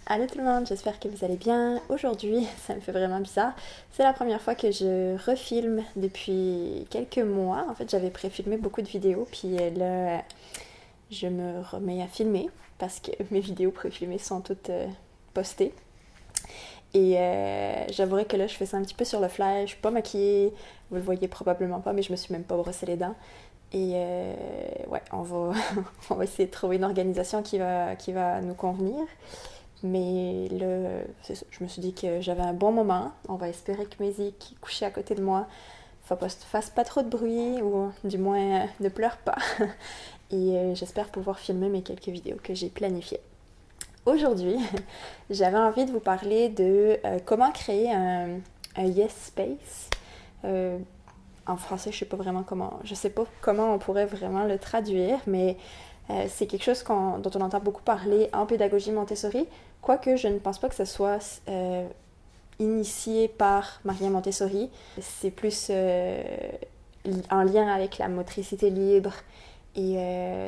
Allô tout le monde, j'espère que vous allez bien. Aujourd'hui, ça me fait vraiment bizarre. C'est la première fois que je refilme depuis quelques mois. En fait, j'avais préfilmé beaucoup de vidéos, puis là, je me remets à filmer parce que mes vidéos préfilmées sont toutes postées. Et j'avouerai que là, je fais ça un petit peu sur le fly. Je suis pas maquillée, vous le voyez probablement pas, mais je me suis même pas brossé les dents. Et ouais, on va essayer de trouver une organisation qui va nous convenir. Mais là, c'est ça. Je me suis dit que j'avais un bon moment. On va espérer que Maisie, qui est couchée à côté de moi, fasse pas trop de bruit ou du moins ne pleure pas. Et j'espère pouvoir filmer mes quelques vidéos que j'ai planifiées. Aujourd'hui, j'avais envie de vous parler de comment créer un Yes Space. Euh, En français, je sais pas comment on pourrait vraiment le traduire, mais c'est quelque chose dont on entend beaucoup parler en pédagogie Montessori, quoique je ne pense pas que ce soit initié par Maria Montessori. C'est plus en lien avec la motricité libre et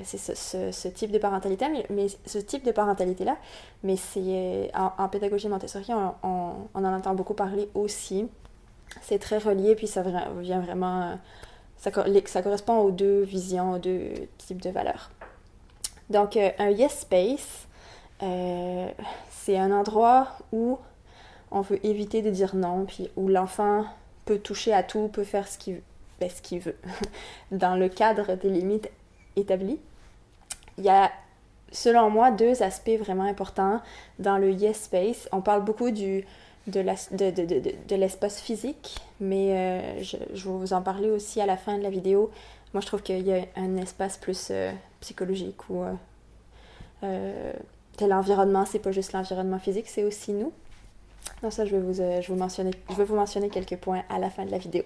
c'est ce type de parentalité, mais ce type de parentalité-là, mais c'est en pédagogie Montessori, on en entend beaucoup parler aussi. C'est très relié, puis ça vient vraiment... ça correspond aux deux visions, aux deux types de valeurs. Donc, un yes space, c'est un endroit où on veut éviter de dire non, puis où l'enfant peut toucher à tout, peut faire ce qu'il veut, dans le cadre des limites établies. Il y a, selon moi, deux aspects vraiment importants dans le yes space. On parle beaucoup de l'espace physique, mais je vais vous en parler aussi à la fin de la vidéo. Moi, je trouve qu'il y a un espace plus psychologique où l'environnement, c'est pas juste l'environnement physique, c'est aussi nous. Donc ça, je vais vous mentionner quelques points à la fin de la vidéo.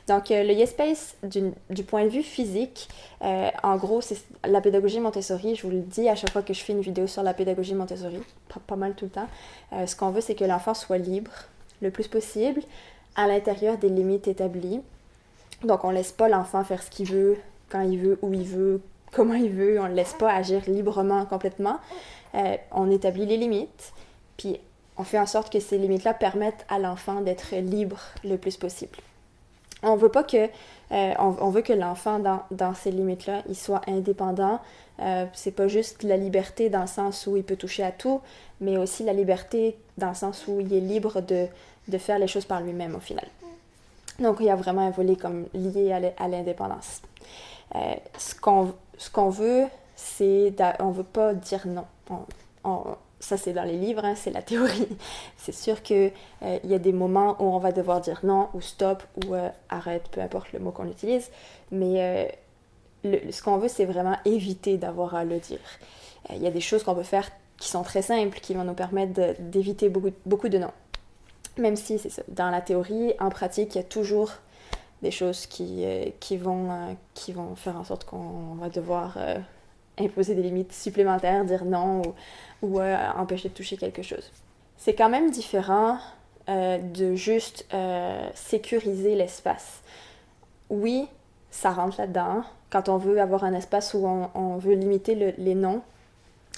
Donc, le Yes Space, du point de vue physique, en gros, c'est la pédagogie Montessori. Je vous le dis à chaque fois que je fais une vidéo sur la pédagogie Montessori, pas mal tout le temps. Ce qu'on veut, c'est que l'enfant soit libre le plus possible à l'intérieur des limites établies. Donc, on laisse pas l'enfant faire ce qu'il veut, quand il veut, où il veut, comment il veut. On le laisse pas agir librement, complètement. On établit les limites, puis on fait en sorte que ces limites-là permettent à l'enfant d'être libre le plus possible. On veut pas que on veut que l'enfant dans ces limites-là, il soit indépendant. C'est pas juste la liberté dans le sens où il peut toucher à tout, mais aussi la liberté dans le sens où il est libre de faire les choses par lui-même au final. Donc il y a vraiment un volet comme lié à l'indépendance. Ce qu'on veut, on veut pas dire non. Ça, c'est dans les livres, hein, c'est la théorie. C'est sûr qu'il y a des moments où on va devoir dire non, ou stop, ou arrête, peu importe le mot qu'on utilise. Mais ce qu'on veut, c'est vraiment éviter d'avoir à le dire. Il y a des choses qu'on peut faire qui sont très simples, qui vont nous permettre d'éviter beaucoup de non. Même si, c'est ça, dans la théorie, en pratique, il y a toujours des choses qui vont faire en sorte qu'on va devoir imposer des limites supplémentaires, dire non ou empêcher de toucher quelque chose. C'est quand même différent de juste sécuriser l'espace. Oui, ça rentre là-dedans. Quand on veut avoir un espace où on veut limiter les noms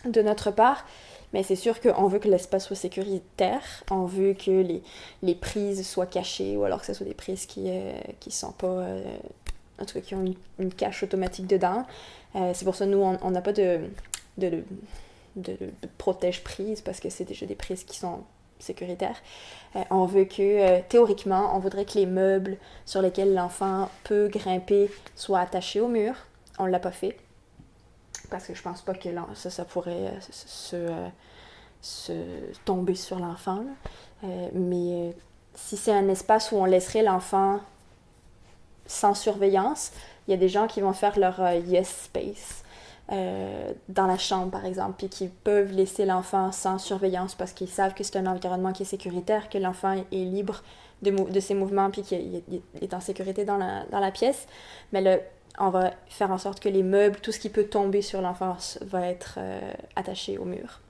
de notre part, mais c'est sûr qu'on veut que l'espace soit sécuritaire, on veut que les prises soient cachées, ou alors que ce soit des prises qui sont pas... en tout cas, qui ont une cache automatique dedans. C'est pour ça que nous, on n'a pas de protège-prises, parce que c'est déjà des prises qui sont sécuritaires. On veut que, théoriquement, on voudrait que les meubles sur lesquels l'enfant peut grimper soient attachés au mur. On ne l'a pas fait, parce que je pense pas que ça pourrait se tomber sur l'enfant. Mais si c'est un espace où on laisserait l'enfant sans surveillance, il y a des gens qui vont faire leur yes space dans la chambre, par exemple, puis qui peuvent laisser l'enfant sans surveillance parce qu'ils savent que c'est un environnement qui est sécuritaire, que l'enfant est libre de ses mouvements, puis qu'il est en sécurité dans la pièce. Mais là, on va faire en sorte que les meubles, tout ce qui peut tomber sur l'enfant va être attaché au mur.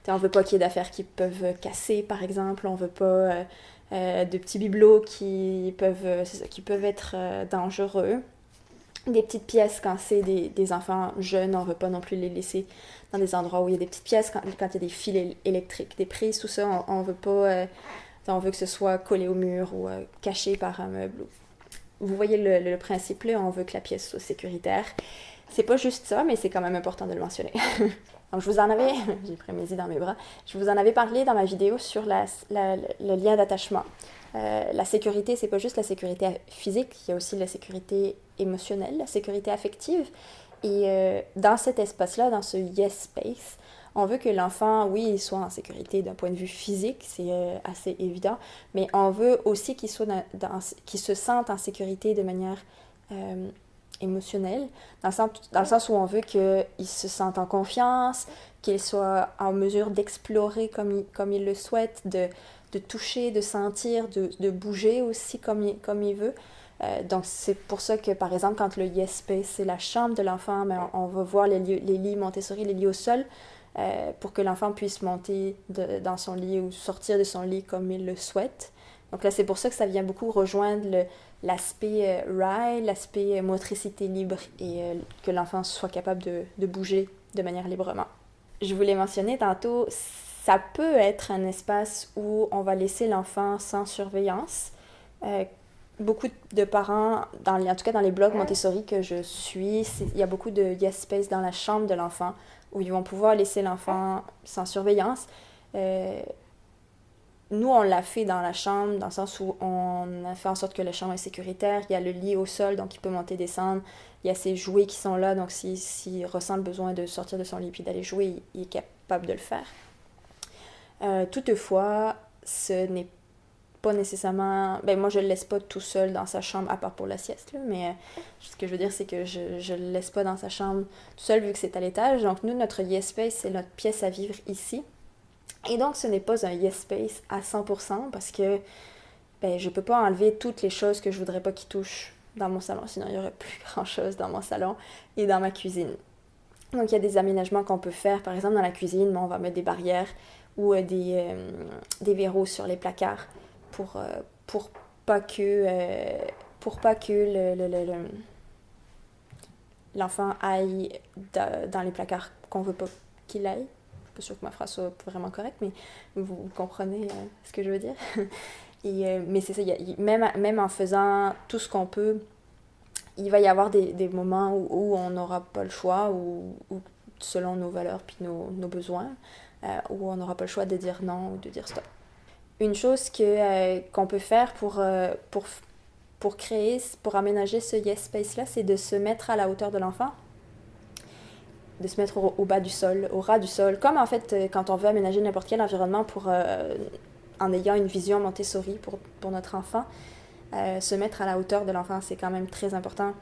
On veut pas qu'il y ait d'affaires qui peuvent casser, par exemple. On veut pas de petits bibelots qui peuvent être dangereux. des petites pièces quand c'est des enfants jeunes. On veut pas non plus les laisser dans des endroits où il y a des petites pièces quand il y a des fils électriques, des prises, tout ça. On veut pas... on veut que ce soit collé au mur ou caché par un meuble. Vous voyez le principe là, on veut que la pièce soit sécuritaire. C'est pas juste ça, mais c'est quand même important de le mentionner. Donc je vous en avais, j'ai pris mes idées dans mes bras, je vous en avais parlé dans ma vidéo sur le lien d'attachement. La sécurité, c'est pas juste la sécurité physique, il y a aussi la sécurité émotionnelle, la sécurité affective. Et dans cet espace-là, dans ce yes space, on veut que l'enfant, oui, il soit en sécurité d'un point de vue physique, c'est assez évident, mais on veut aussi qu'il soit qu'il se sente en sécurité de manière émotionnelle, dans le sens où on veut qu'il se sente en confiance, qu'il soit en mesure d'explorer comme il le souhaite, de toucher, de sentir, de bouger aussi comme il veut. Donc c'est pour ça que, par exemple, quand le Yes Space, c'est la chambre de l'enfant, mais on va voir les lits Montessori, les lits au sol, pour que l'enfant puisse monter dans son lit ou sortir de son lit comme il le souhaite. Donc là, c'est pour ça que ça vient beaucoup rejoindre l'aspect RIE, l'aspect motricité libre, et que l'enfant soit capable de bouger de manière librement. Je vous l'ai mentionné tantôt, ça peut être un espace où on va laisser l'enfant sans surveillance. Beaucoup de parents, en tout cas dans les blogs Montessori que je suis, il y a beaucoup de yes space dans la chambre de l'enfant où ils vont pouvoir laisser l'enfant sans surveillance. Nous, on l'a fait dans la chambre, dans le sens où on a fait en sorte que la chambre est sécuritaire. Il y a le lit au sol, donc il peut monter, descendre. Il y a ses jouets qui sont là, donc s'il ressent le besoin de sortir de son lit et d'aller jouer, il est capable de le faire. Toutefois, ce n'est pas nécessairement... moi, je le laisse pas tout seul dans sa chambre, à part pour la sieste, là, mais ce que je veux dire, c'est que je le laisse pas dans sa chambre tout seul, vu que c'est à l'étage. Donc, nous, notre yes space, c'est notre pièce à vivre ici. Et donc, ce n'est pas un yes space à 100%, parce que je peux pas enlever toutes les choses que je voudrais pas qu'il touche dans mon salon, sinon il y aurait plus grand-chose dans mon salon et dans ma cuisine. Donc, il y a des aménagements qu'on peut faire. Par exemple, dans la cuisine, on va mettre des barrières ou des verrous sur les placards pour pas que l'enfant aille dans les placards qu'on veut pas qu'il aille. Je suis pas sûre que ma phrase soit vraiment correcte, mais vous comprenez ce que je veux dire. Mais c'est ça, même en faisant tout ce qu'on peut, il va y avoir des moments où on n'aura pas le choix, ou selon nos valeurs puis nos besoins, où on n'aura pas le choix de dire non ou de dire stop. Une chose qu'on peut faire pour aménager ce yes space-là, c'est de se mettre à la hauteur de l'enfant, de se mettre au bas du sol, au ras du sol, comme en fait quand on veut aménager n'importe quel environnement en ayant une vision Montessori pour notre enfant. Se mettre à la hauteur de l'enfant, c'est quand même très important,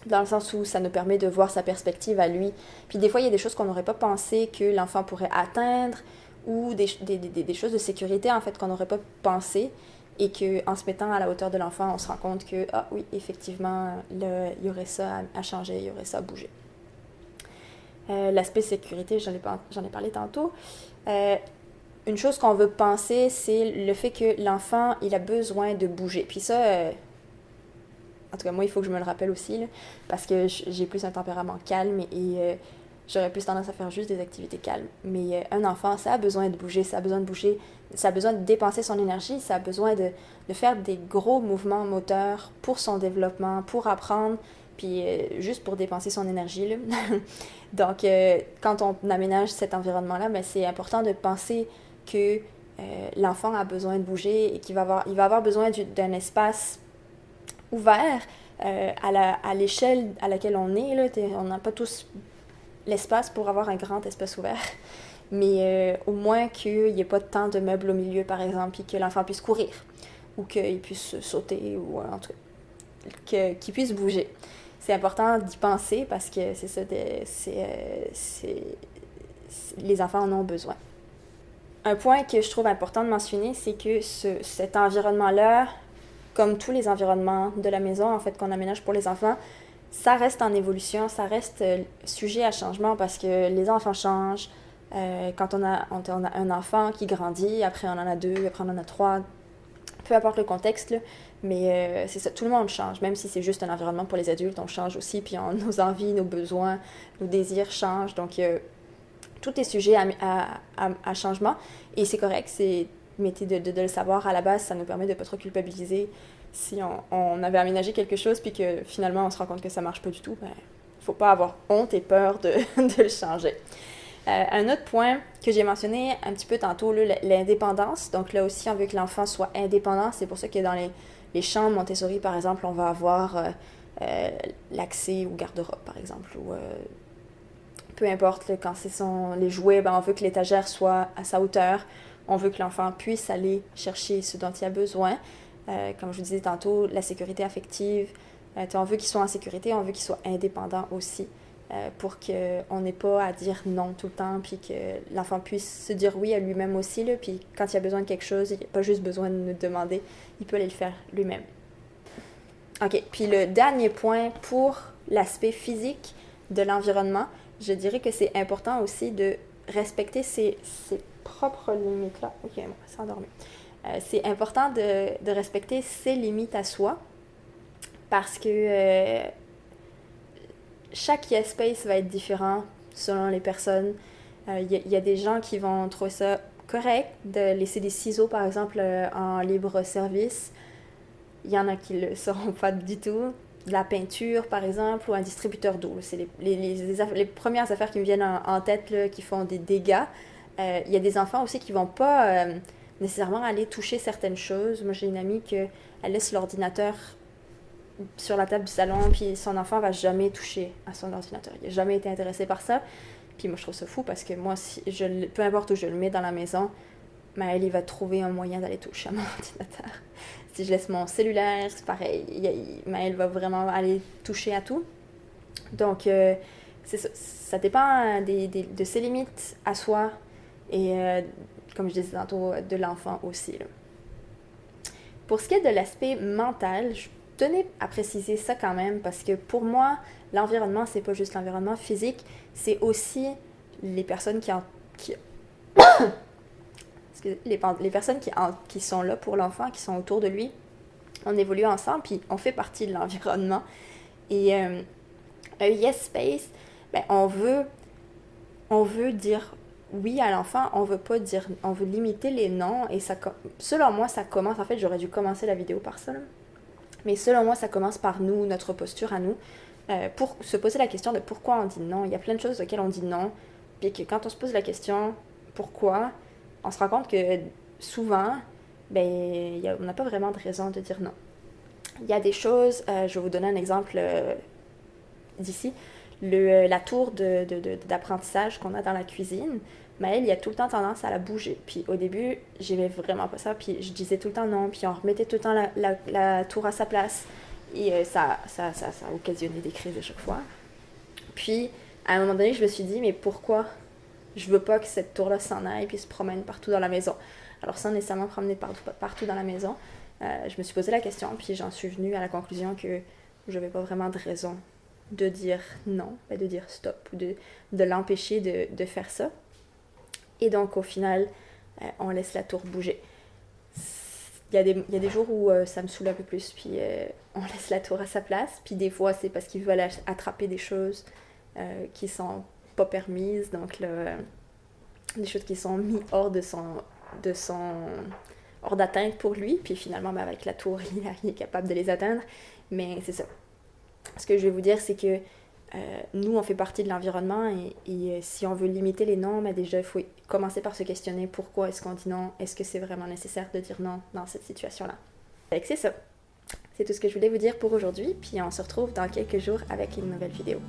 dans le sens où ça nous permet de voir sa perspective à lui. Puis des fois, il y a des choses qu'on n'aurait pas pensé que l'enfant pourrait atteindre, ou des choses de sécurité en fait qu'on n'aurait pas pensé, et qu'en se mettant à la hauteur de l'enfant, on se rend compte que, ah oui, effectivement, il y aurait ça à changer, il y aurait ça à bouger. L'aspect sécurité, j'en ai parlé tantôt. Une chose qu'on veut penser, c'est le fait que l'enfant, il a besoin de bouger. Puis ça, en tout cas, moi, il faut que je me le rappelle aussi, là, parce que j'ai plus un tempérament calme et j'aurais plus tendance à faire juste des activités calmes. Mais un enfant, ça a besoin de bouger, ça a besoin de dépenser son énergie, ça a besoin de faire des gros mouvements moteurs pour son développement, pour apprendre, puis juste pour dépenser son énergie, là. Donc, quand on aménage cet environnement-là, c'est important de penser que l'enfant a besoin de bouger et il va avoir besoin d'un espace ouvert à l'échelle à laquelle on est. Là, on n'a pas tous l'espace pour avoir un grand espace ouvert, mais au moins qu'il n'y ait pas tant de meubles au milieu, par exemple, et que l'enfant puisse courir, ou qu'il puisse sauter, ou en tout cas, qu'il puisse bouger. C'est important d'y penser parce que c'est ça, les enfants en ont besoin. Un point que je trouve important de mentionner, c'est que cet environnement-là, comme tous les environnements de la maison en fait qu'on aménage pour les enfants, ça reste en évolution, ça reste sujet à changement parce que les enfants changent. Quand on a un enfant qui grandit, après on en a 2, après on en a 3, peu importe le contexte, là, mais c'est ça, tout le monde change, même si c'est juste un environnement pour les adultes, on change aussi, puis nos envies, nos besoins, nos désirs changent, donc tout est sujet à changement, et c'est correct, mais de le savoir à la base, ça nous permet de ne pas trop culpabiliser si on avait aménagé quelque chose, puis que finalement on se rend compte que ça marche pas du tout, ben, faut pas avoir honte et peur de le changer. Un autre point que j'ai mentionné un petit peu tantôt, l'indépendance. Donc là aussi, on veut que l'enfant soit indépendant. C'est pour ça que dans les chambres Montessori, par exemple, on va avoir l'accès au garde-robe, par exemple. Ou peu importe, là, quand c'est les jouets, ben, on veut que l'étagère soit à sa hauteur. On veut que l'enfant puisse aller chercher ce dont il a besoin. Comme je vous disais tantôt, la sécurité affective. On veut qu'il soit en sécurité, on veut qu'il soit indépendant aussi. Pour qu'on n'ait pas à dire non tout le temps, puis que l'enfant puisse se dire oui à lui-même aussi, là, puis quand il a besoin de quelque chose, il n'a pas juste besoin de nous demander, il peut aller le faire lui-même. OK, puis le dernier point pour l'aspect physique de l'environnement, je dirais que c'est important aussi de respecter ses propres limites-là. OK, bon, ça s'est endormi. C'est important de respecter ses limites à soi, parce que chaque yes space va être différent selon les personnes. Y a des gens qui vont trouver ça correct de laisser des ciseaux, par exemple, en libre service. Il y en a qui ne le sauront pas du tout. De la peinture, par exemple, ou un distributeur d'eau. C'est les premières affaires qui me viennent en tête, là, qui font des dégâts. Il y a des enfants aussi qui ne vont pas nécessairement aller toucher certaines choses. Moi, j'ai une amie qui laisse l'ordinateur sur la table du salon, puis son enfant va jamais toucher à son ordinateur. Il n'a jamais été intéressé par ça. Puis moi, je trouve ça fou parce que moi, peu importe où je le mets dans la maison, Maël, il va trouver un moyen d'aller toucher à mon ordinateur. Si je laisse mon cellulaire, c'est pareil. Maël va vraiment aller toucher à tout. Donc, c'est ça dépend de ses limites à soi et, comme je disais tantôt, de l'enfant aussi, là. Pour ce qui est de l'aspect mental, je tenais à préciser ça quand même parce que pour moi, l'environnement, c'est pas juste l'environnement physique, c'est aussi les personnes les personnes qui sont là pour l'enfant, qui sont autour de lui. On évolue ensemble, puis on fait partie de l'environnement. Et un yes space, ben, on veut dire oui à l'enfant, on veut limiter les noms, et ça, selon moi, ça commence, en fait, j'aurais dû commencer la vidéo par ça, là. Mais selon moi, ça commence par nous, notre posture à nous, pour se poser la question de pourquoi on dit non. Il y a plein de choses auxquelles on dit non, puis que quand on se pose la question pourquoi, on se rend compte que souvent, ben, on n'a pas vraiment de raison de dire non. Il y a des choses, je vais vous donner un exemple d'ici, la tour d'apprentissage qu'on a dans la cuisine. Maël, il a tout le temps tendance à la bouger. Puis au début, j'aimais vraiment pas ça. Puis je disais tout le temps non. Puis on remettait tout le temps la tour à sa place. Et ça a occasionné des crises à chaque fois. Puis à un moment donné, je me suis dit, mais pourquoi je veux pas que cette tour-là s'en aille puis se promène partout dans la maison? Alors sans nécessairement promener partout dans la maison, je me suis posé la question. Puis j'en suis venue à la conclusion que je n'avais pas vraiment de raison de dire non, de dire stop ou de l'empêcher de faire ça. Et donc, au final, on laisse la tour bouger. Il y a des jours où ça me saoule un peu plus, puis on laisse la tour à sa place. Puis des fois, c'est parce qu'ils veulent attraper des choses qui sont pas permises. Donc, là, des choses qui sont mises hors hors d'atteinte pour lui. Puis finalement, ben, avec la tour, il est capable de les atteindre. Mais c'est ça. Ce que je vais vous dire, c'est que nous, on fait partie de l'environnement et si on veut limiter les noms, ben déjà, il faut commencer par se questionner pourquoi est-ce qu'on dit non, est-ce que c'est vraiment nécessaire de dire non dans cette situation-là. Donc c'est ça. C'est tout ce que je voulais vous dire pour aujourd'hui, puis on se retrouve dans quelques jours avec une nouvelle vidéo.